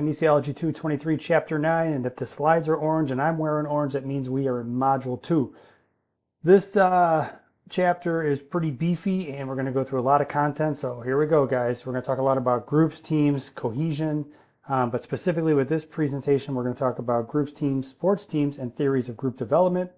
Kinesiology 223, Chapter 9, and if the slides are orange and I'm wearing orange, that means we are in Module 2. This chapter is pretty beefy, and we're going to go through a lot of content, so here we go, guys. We're going to talk a lot about groups, teams, cohesion, but specifically with this presentation, we're going to talk about groups, teams, sports teams, and theories of group development,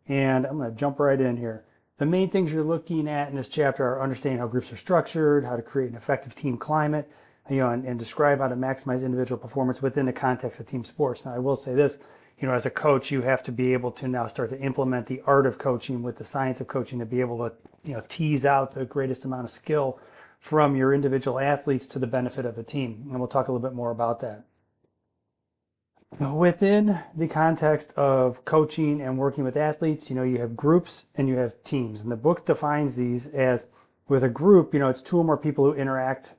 and I'm going to jump right in here. The main things you're looking at in this chapter are understanding how groups are structured, how to create an effective team climate, and describe how to maximize individual performance within the context of team sports. Now, I will say this, as a coach, you have to be able to now start to implement the art of coaching with the science of coaching to be able to, tease out the greatest amount of skill from your individual athletes to the benefit of the team. And we'll talk a little bit more about that. Now, within the context of coaching and working with athletes, you have groups and you have teams. And the book defines these as, with a group, it's two or more people who interact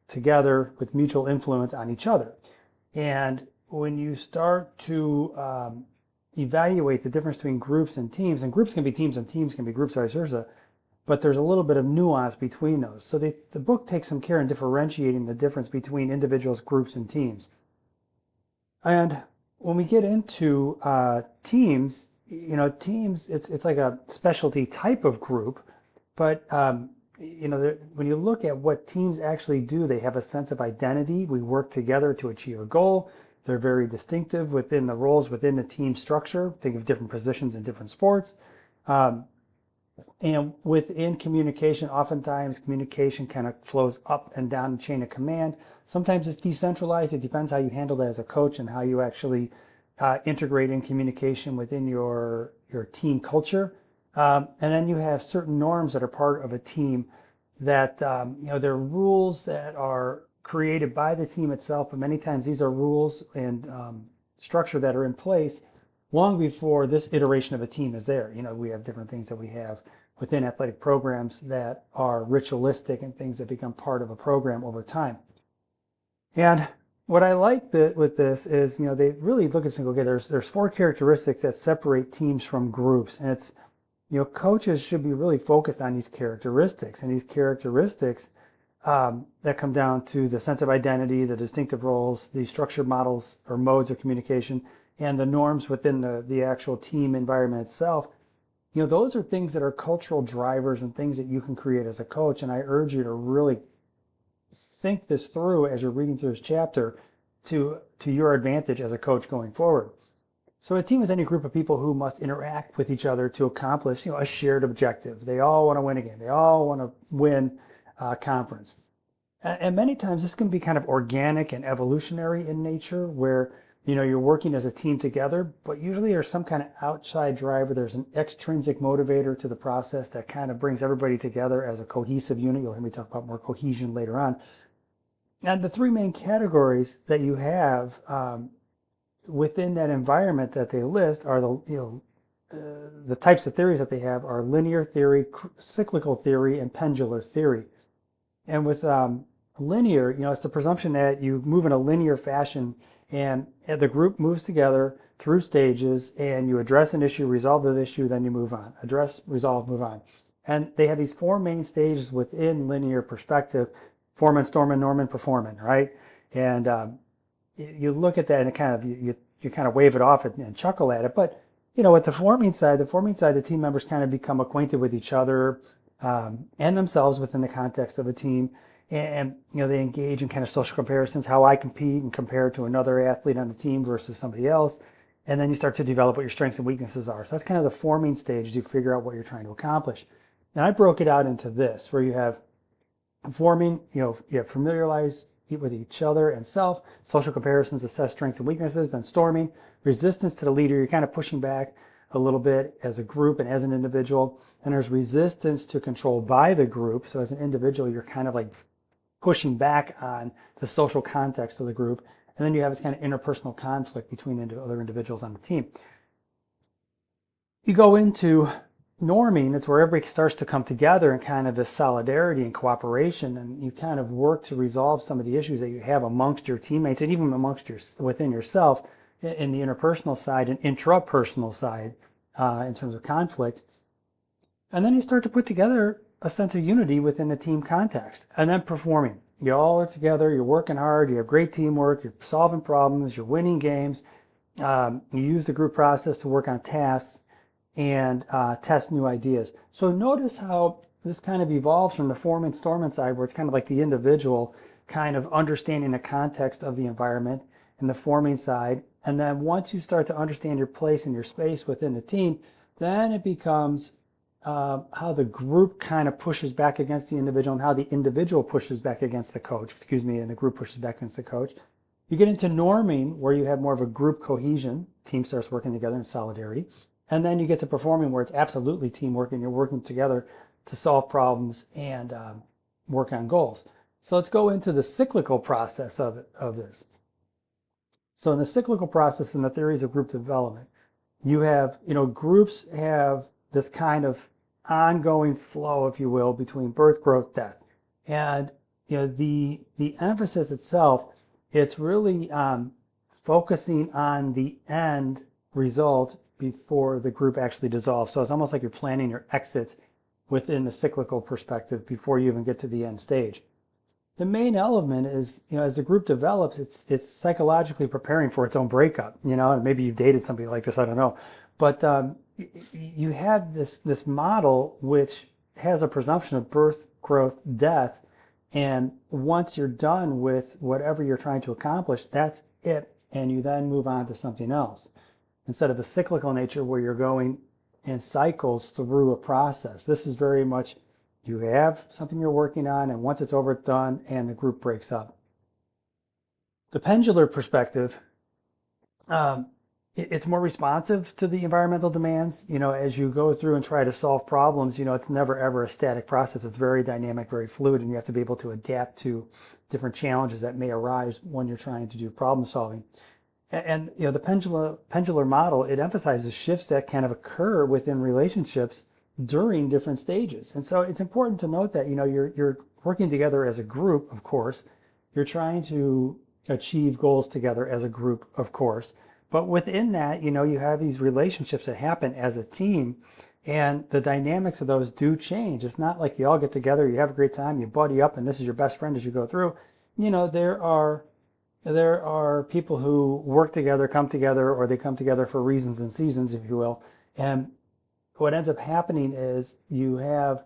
together with mutual influence on each other. And when you start to evaluate the difference between groups and groups can be teams and teams can be groups, vice versa, but there's a little bit of nuance between those. So the book takes some care in differentiating the difference between individuals, groups, and teams. And when we get into teams, teams, it's like a specialty type of group, but when you look at what teams actually do, they have a sense of identity. We work together to achieve a goal. They're very distinctive within the roles within the team structure. Think of different positions in different sports. And within communication, oftentimes communication kind of flows up and down the chain of command. Sometimes it's decentralized. It depends how you handle that as a coach and how you actually integrate in communication within your team culture. And then you have certain norms that are part of a team that, they're rules that are created by the team itself, but many times these are rules and structure that are in place long before this iteration of a team is there. We have different things that we have within athletic programs that are ritualistic and things that become part of a program over time. And what I like with this is, they really look at saying, okay, there's four characteristics that separate teams from groups, and it's, coaches should be really focused on these characteristics, and these characteristics that come down to the sense of identity, the distinctive roles, the structured models or modes of communication, and the norms within the actual team environment itself. Those are things that are cultural drivers and things that you can create as a coach, and I urge you to really think this through as you're reading through this chapter to your advantage as a coach going forward. So a team is any group of people who must interact with each other to accomplish, a shared objective. They all want to win a game. They all want to win a conference. And many times this can be kind of organic and evolutionary in nature, where, you're working as a team together, but usually there's some kind of outside driver. There's an extrinsic motivator to the process that kind of brings everybody together as a cohesive unit. You'll hear me talk about more cohesion later on. And the three main categories that you have within that environment that they list are the types of theories that they have are linear theory, cyclical theory, and pendular theory. And with linear, it's the presumption that you move in a linear fashion and the group moves together through stages, and you address an issue, resolve the issue, then you move on. Address, resolve, move on. And they have these four main stages within linear perspective: forming, storming, norming, performing, right? And you look at that and it kind of you kind of wave it off and chuckle at it. But with the forming side, the team members kind of become acquainted with each other and themselves within the context of a team. And they engage in kind of social comparisons, how I compete and compare to another athlete on the team versus somebody else. And then you start to develop what your strengths and weaknesses are. So that's kind of the forming stage. You figure out what you're trying to accomplish. And I broke it out into this, where you have forming, you have familiarize with each other and self, social comparisons, assess strengths and weaknesses, then storming, resistance to the leader. You're kind of pushing back a little bit as a group and as an individual. And there's resistance to control by the group. So as an individual, you're kind of like pushing back on the social context of the group. And then you have this kind of interpersonal conflict between other individuals on the team. You go into norming. It's where everybody starts to come together in kind of a solidarity and cooperation, and you kind of work to resolve some of the issues that you have amongst your teammates and even within yourself in the interpersonal side and intrapersonal side in terms of conflict. And then you start to put together a sense of unity within the team context. And then performing. You all are together, you're working hard, you have great teamwork, you're solving problems, you're winning games. You use the group process to work on tasks and test new ideas. So notice how this kind of evolves from the foreman storman side, where it's kind of like the individual kind of understanding the context of the environment, and the forming side. And then once you start to understand your place and your space within the team, then it becomes how the group kind of pushes back against the individual, and how the individual pushes back against the coach, excuse me, and the group pushes back against the coach. You get into norming, where you have more of a group cohesion. Team starts working together in solidarity. And then you get to performing, where it's absolutely teamwork and you're working together to solve problems and work on goals. So let's go into the cyclical process of this. So in the cyclical process in the theories of group development, you have, groups have this kind of ongoing flow, if you will, between birth, growth, death. And the emphasis itself, it's really focusing on the end result before the group actually dissolves. So it's almost like you're planning your exit within the cyclical perspective before you even get to the end stage. The main element is, as the group develops, it's psychologically preparing for its own breakup. Maybe you've dated somebody like this, I don't know. But you have this model which has a presumption of birth, growth, death. And once you're done with whatever you're trying to accomplish, that's it. And you then move on to something else, instead of the cyclical nature where you're going in cycles through a process. This is very much, you have something you're working on, and once it's over, it's done, and the group breaks up. The pendular perspective, it's more responsive to the environmental demands. As you go through and try to solve problems, it's never ever a static process. It's very dynamic, very fluid, and you have to be able to adapt to different challenges that may arise when you're trying to do problem solving. And the pendular model, it emphasizes shifts that kind of occur within relationships during different stages. And so it's important to note that you're working together as a group, of course. You're trying to achieve goals together as a group, of course. But within that, you have these relationships that happen as a team, and the dynamics of those do change. It's not like you all get together, you have a great time, you buddy up, and this is your best friend as you go through. There are people who work together, come together, or they come together for reasons and seasons, if you will. And what ends up happening is you have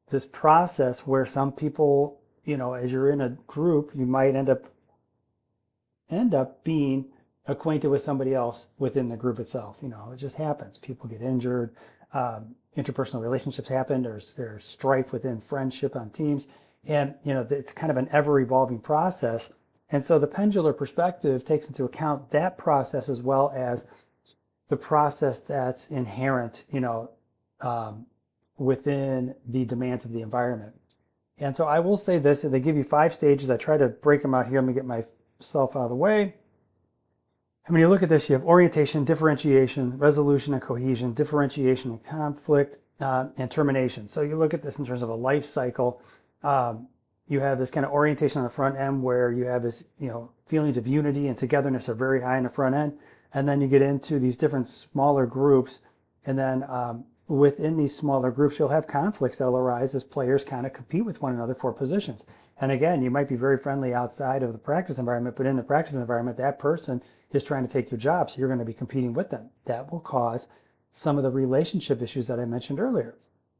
this process where some people, as you're in a group, you might end up being acquainted with somebody else within the group itself. It just happens. People get injured, interpersonal relationships happen, there's strife within friendship on teams, and it's kind of an ever-evolving process. And so the pendular perspective takes into account that process, as well as the process that's inherent, within the demands of the environment. And so I will say this, they give you 5 stages. I try to break them out here. Let me get myself out of the way. And when you look at this, you have orientation, differentiation, resolution and cohesion, differentiation and conflict, and termination. So you look at this in terms of a life cycle. You have this kind of orientation on the front end, where you have this, feelings of unity and togetherness are very high in the front end. And then you get into these different smaller groups. And then within these smaller groups, you'll have conflicts that will arise as players kind of compete with one another for positions. And again, you might be very friendly outside of the practice environment, but in the practice environment, that person is trying to take your job, so you're going to be competing with them. That will cause some of the relationship issues that I mentioned earlier.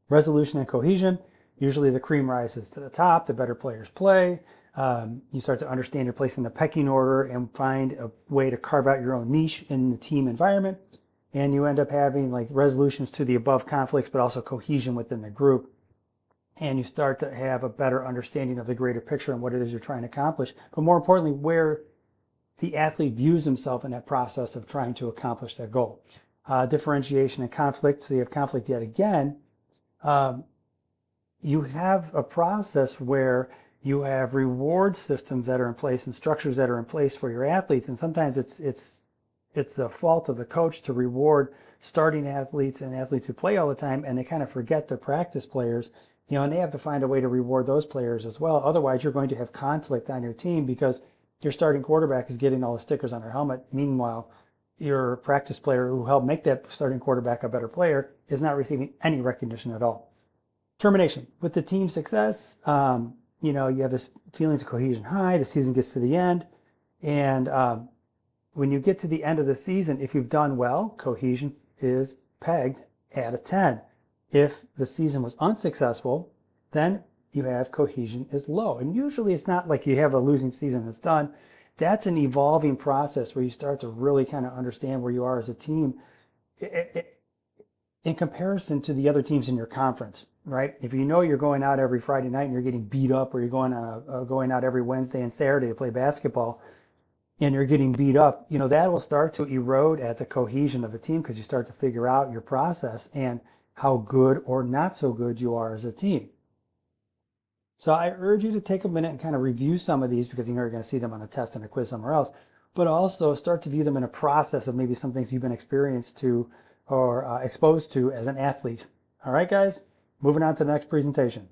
Resolution and cohesion. Usually the cream rises to the top, the better players play. You start to understand your place in the pecking order and find a way to carve out your own niche in the team environment. And you end up having like resolutions to the above conflicts, but also cohesion within the group. And you start to have a better understanding of the greater picture and what it is you're trying to accomplish. But more importantly, where the athlete views himself in that process of trying to accomplish that goal. Differentiation and conflict. So you have conflict yet again. You have a process where you have reward systems that are in place and structures that are in place for your athletes. And sometimes it's the fault of the coach to reward starting athletes and athletes who play all the time, and they kind of forget their practice players, and they have to find a way to reward those players as well. Otherwise, you're going to have conflict on your team because your starting quarterback is getting all the stickers on their helmet. Meanwhile, your practice player who helped make that starting quarterback a better player is not receiving any recognition at all. Termination. With the team success, you know, you have this feelings of cohesion high, the season gets to the end, and when you get to the end of the season, if you've done well, cohesion is pegged at a 10. If the season was unsuccessful, then you have cohesion is low. And usually it's not like you have a losing season that's done. That's an evolving process where you start to really kind of understand where you are as a team in comparison to the other teams in your conference, right? If you know you're going out every Friday night and you're getting beat up, or you're going out every Wednesday and Saturday to play basketball, and you're getting beat up, you know, that will start to erode at the cohesion of the team, because you start to figure out your process and how good or not so good you are as a team. So I urge you to take a minute and kind of review some of these, because you know you're going to see them on a test and a quiz somewhere else, but also start to view them in a process of maybe some things you've been experienced to or exposed to as an athlete. All right, guys, moving on to the next presentation.